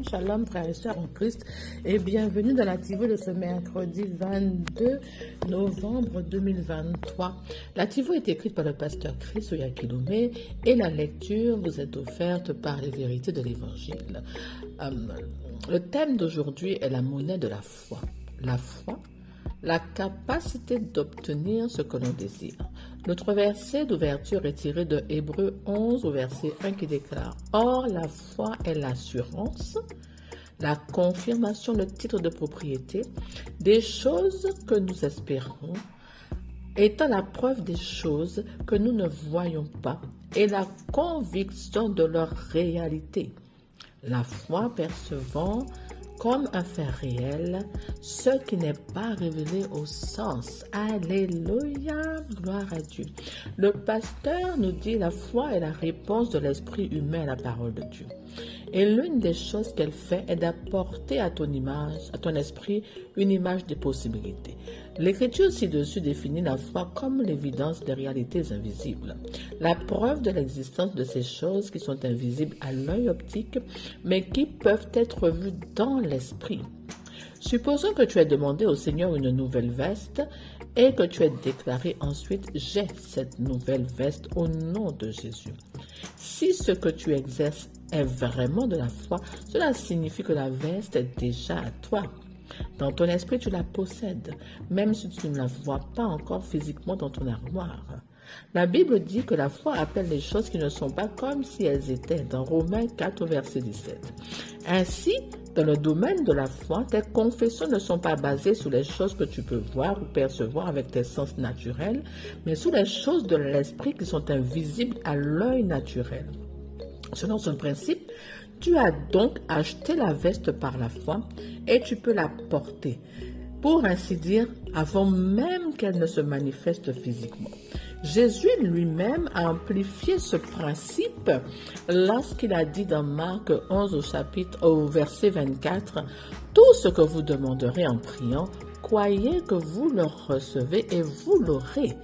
Shalom frères et sœurs en Christ et bienvenue dans la TV de ce mercredi 22 novembre 2023. La TV est écrite par le pasteur Chris Oyakhilome et la lecture vous est offerte par les vérités de l'évangile. Le thème d'aujourd'hui est la monnaie de la foi. La foi, la capacité d'obtenir ce que l'on désire. Notre verset d'ouverture est tiré de Hébreux 11 au verset 1 qui déclare « Or, la foi est l'assurance, la confirmation, le titre de propriété des choses que nous espérons, étant la preuve des choses que nous ne voyons pas et la conviction de leur réalité. La foi percevant comme un fait réel, ce qui n'est pas révélé au sens. Alléluia, gloire à Dieu. Le pasteur nous dit la foi est la réponse de l'esprit humain à la parole de Dieu. Et l'une des choses qu'elle fait est d'apporter à ton image, à ton esprit, une image des possibilités. L'écriture ci-dessus définit la foi comme l'évidence des réalités invisibles, la preuve de l'existence de ces choses qui sont invisibles à l'œil optique, mais qui peuvent être vues dans l'esprit. Supposons que tu aies demandé au Seigneur une nouvelle veste et que tu aies déclaré ensuite « J'ai cette nouvelle veste au nom de Jésus ». Si ce que tu exerces est vraiment de la foi, cela signifie que la veste est déjà à toi. Dans ton esprit, tu la possèdes, même si tu ne la vois pas encore physiquement dans ton armoire. La Bible dit que la foi appelle les choses qui ne sont pas comme si elles étaient, dans Romains 4, verset 17. Ainsi, dans le domaine de la foi, tes confessions ne sont pas basées sur les choses que tu peux voir ou percevoir avec tes sens naturels, mais sur les choses de l'esprit qui sont invisibles à l'œil naturel. Selon ce principe, tu as donc acheté la veste par la foi et tu peux la porter, pour ainsi dire, avant même qu'elle ne se manifeste physiquement. Jésus lui-même a amplifié ce principe lorsqu'il a dit dans Marc 11 au verset 24, « Tout ce que vous demanderez en priant, croyez que vous le recevez et vous l'aurez. »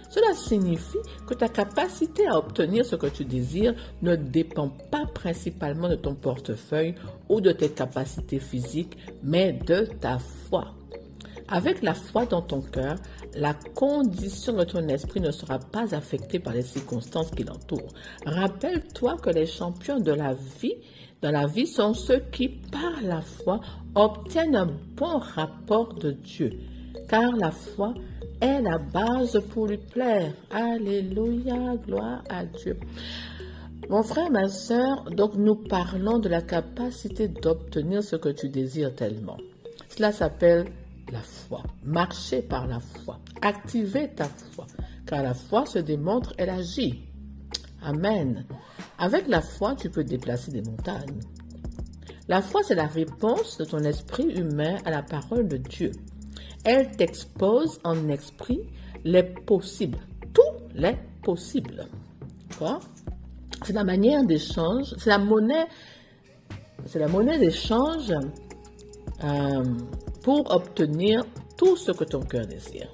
Cela signifie que ta capacité à obtenir ce que tu désires ne dépend pas principalement de ton portefeuille ou de tes capacités physiques, mais de ta foi. Avec la foi dans ton cœur, la condition de ton esprit ne sera pas affectée par les circonstances qui l'entourent. Rappelle-toi que les champions de la vie, dans la vie, sont ceux qui, par la foi, obtiennent un bon rapport de Dieu, car la foi est la base pour lui plaire. Alléluia, gloire à Dieu. Mon frère, ma soeur, donc nous parlons de la capacité d'obtenir ce que tu désires tellement. Cela s'appelle la foi. Marcher par la foi. Activer ta foi. Car la foi se démontre, elle agit. Amen. Avec la foi, tu peux déplacer des montagnes. La foi, c'est la réponse de ton esprit humain à la parole de Dieu. Elle t'expose en esprit les possibles, tous les possibles. D'accord? C'est la manière d'échange, c'est la monnaie d'échange pour obtenir tout ce que ton cœur désire.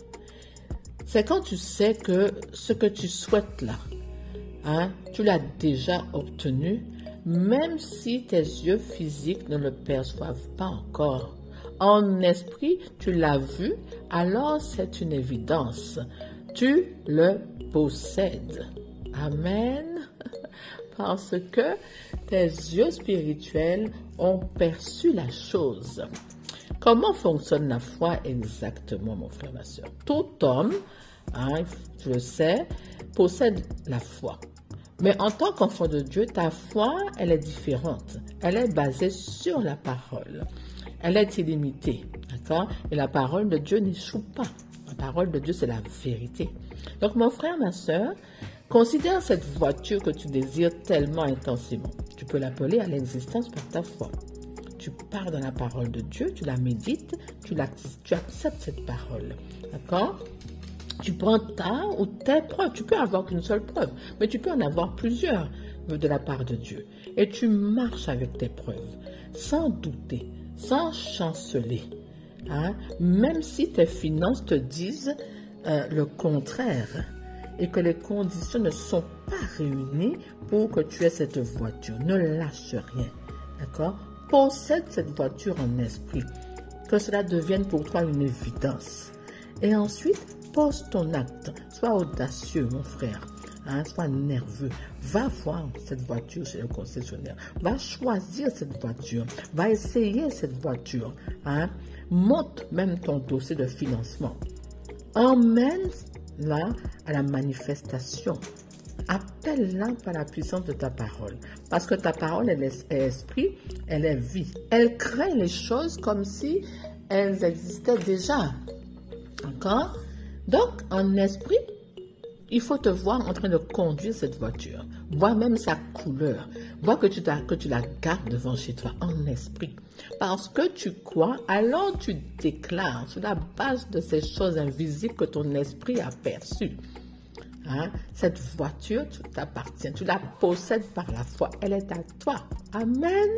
C'est quand tu sais que ce que tu souhaites là, tu l'as déjà obtenu, même si tes yeux physiques ne le perçoivent pas encore. En esprit, tu l'as vu, alors c'est une évidence. Tu le possèdes. Amen. Parce que tes yeux spirituels ont perçu la chose. Comment fonctionne la foi exactement, mon frère, ma soeur? Tout homme, je le sais, possède la foi. Mais en tant qu'enfant de Dieu, ta foi, elle est différente. Elle est basée sur la parole. Elle est illimitée, d'accord? Et la parole de Dieu n'échoue pas. La parole de Dieu, c'est la vérité. Donc, mon frère, ma soeur, considère cette voiture que tu désires tellement intensément. Tu peux l'appeler à l'existence par ta foi. Tu pars dans la parole de Dieu, tu la médites, tu acceptes cette parole, d'accord? Tu prends ta ou tes preuves. Tu peux avoir qu'une seule preuve, mais tu peux en avoir plusieurs de la part de Dieu. Et tu marches avec tes preuves, sans douter, sans chanceler, même si tes finances te disent le contraire et que les conditions ne sont pas réunies pour que tu aies cette voiture. Ne lâche rien, d'accord? Possède cette voiture en esprit. Que cela devienne pour toi une évidence. Et ensuite, pose ton acte. Sois audacieux, mon frère. Sois nerveux. Va voir cette voiture chez le concessionnaire. Va choisir cette voiture. Va essayer cette voiture. Monte même ton dossier de financement. Emmène-la à la manifestation. Appelle-la par la puissance de ta parole. Parce que ta parole, elle est esprit, elle est vie. Elle crée les choses comme si elles existaient déjà. D'accord? Donc, en esprit, il faut te voir en train de conduire cette voiture. Vois même sa couleur. Vois que tu la gardes devant chez toi en esprit. Parce que tu crois, alors tu déclares sur la base de ces choses invisibles que ton esprit a perçues. Cette voiture t'appartient, tu la possèdes par la foi, elle est à toi. Amen.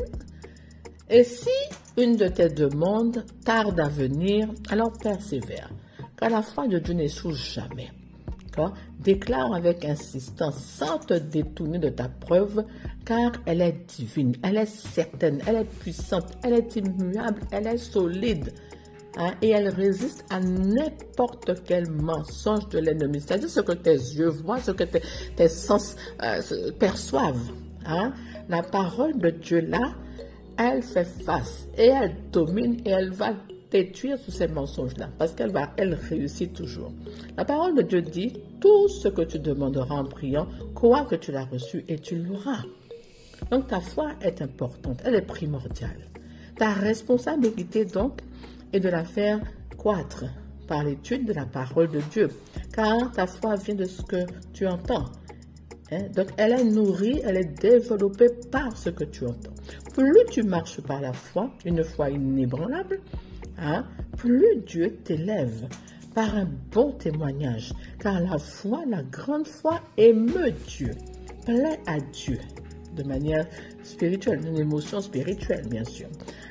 Et si une de tes demandes tarde à venir, alors persévère, car la foi de Dieu n'échoue jamais. Déclare avec insistance, sans te détourner de ta preuve, car elle est divine, elle est certaine, elle est puissante, elle est immuable, elle est solide. Et elle résiste à n'importe quel mensonge de l'ennemi. C'est-à-dire ce que tes yeux voient, ce que tes sens perçoivent. La parole de Dieu là, elle fait face et elle domine et elle va détruire tous ces mensonges-là parce elle réussit toujours. La parole de Dieu dit, tout ce que tu demanderas en priant, crois que tu l'as reçu et tu l'auras. Donc ta foi est importante, elle est primordiale. Ta responsabilité donc, et de la faire croître par l'étude de la parole de Dieu. Car ta foi vient de ce que tu entends. Donc, elle est nourrie, elle est développée par ce que tu entends. Plus tu marches par la foi, une foi inébranlable, plus Dieu t'élève par un bon témoignage. Car la foi, la grande foi, émeut Dieu, plaît à Dieu. De manière spirituelle, une émotion spirituelle, bien sûr.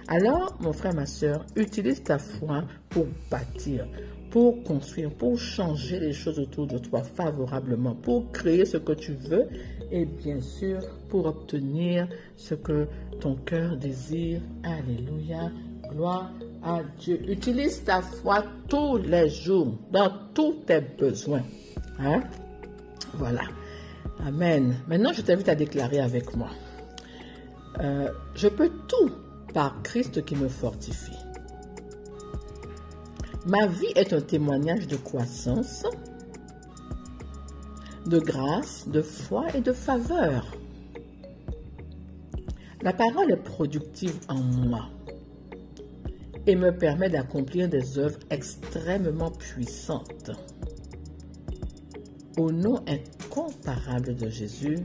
Alors, mon frère, ma soeur, utilise ta foi pour bâtir, pour construire, pour changer les choses autour de toi favorablement, pour créer ce que tu veux et bien sûr, pour obtenir ce que ton cœur désire. Alléluia, gloire à Dieu. Utilise ta foi tous les jours, dans tous tes besoins. Voilà. Amen. Maintenant, je t'invite à déclarer avec moi. Je peux tout par Christ qui me fortifie. Ma vie est un témoignage de croissance, de grâce, de foi et de faveur. La parole est productive en moi et me permet d'accomplir des œuvres extrêmement puissantes. Au nom incomparable de Jésus,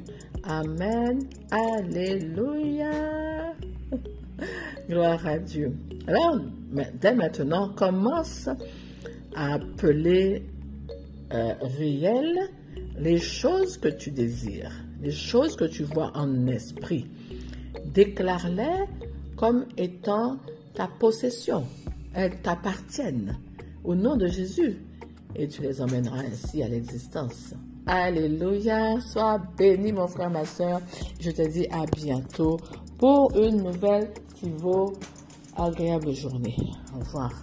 Amen, Alléluia. Gloire à Dieu. Alors, dès maintenant, commence à appeler réelles les choses que tu désires, les choses que tu vois en esprit. Déclare-les comme étant ta possession. Elles t'appartiennent au nom de Jésus et tu les emmèneras ainsi à l'existence. Alléluia, sois béni mon frère, ma soeur. Je te dis à bientôt pour une nouvelle agréable journée. Au revoir.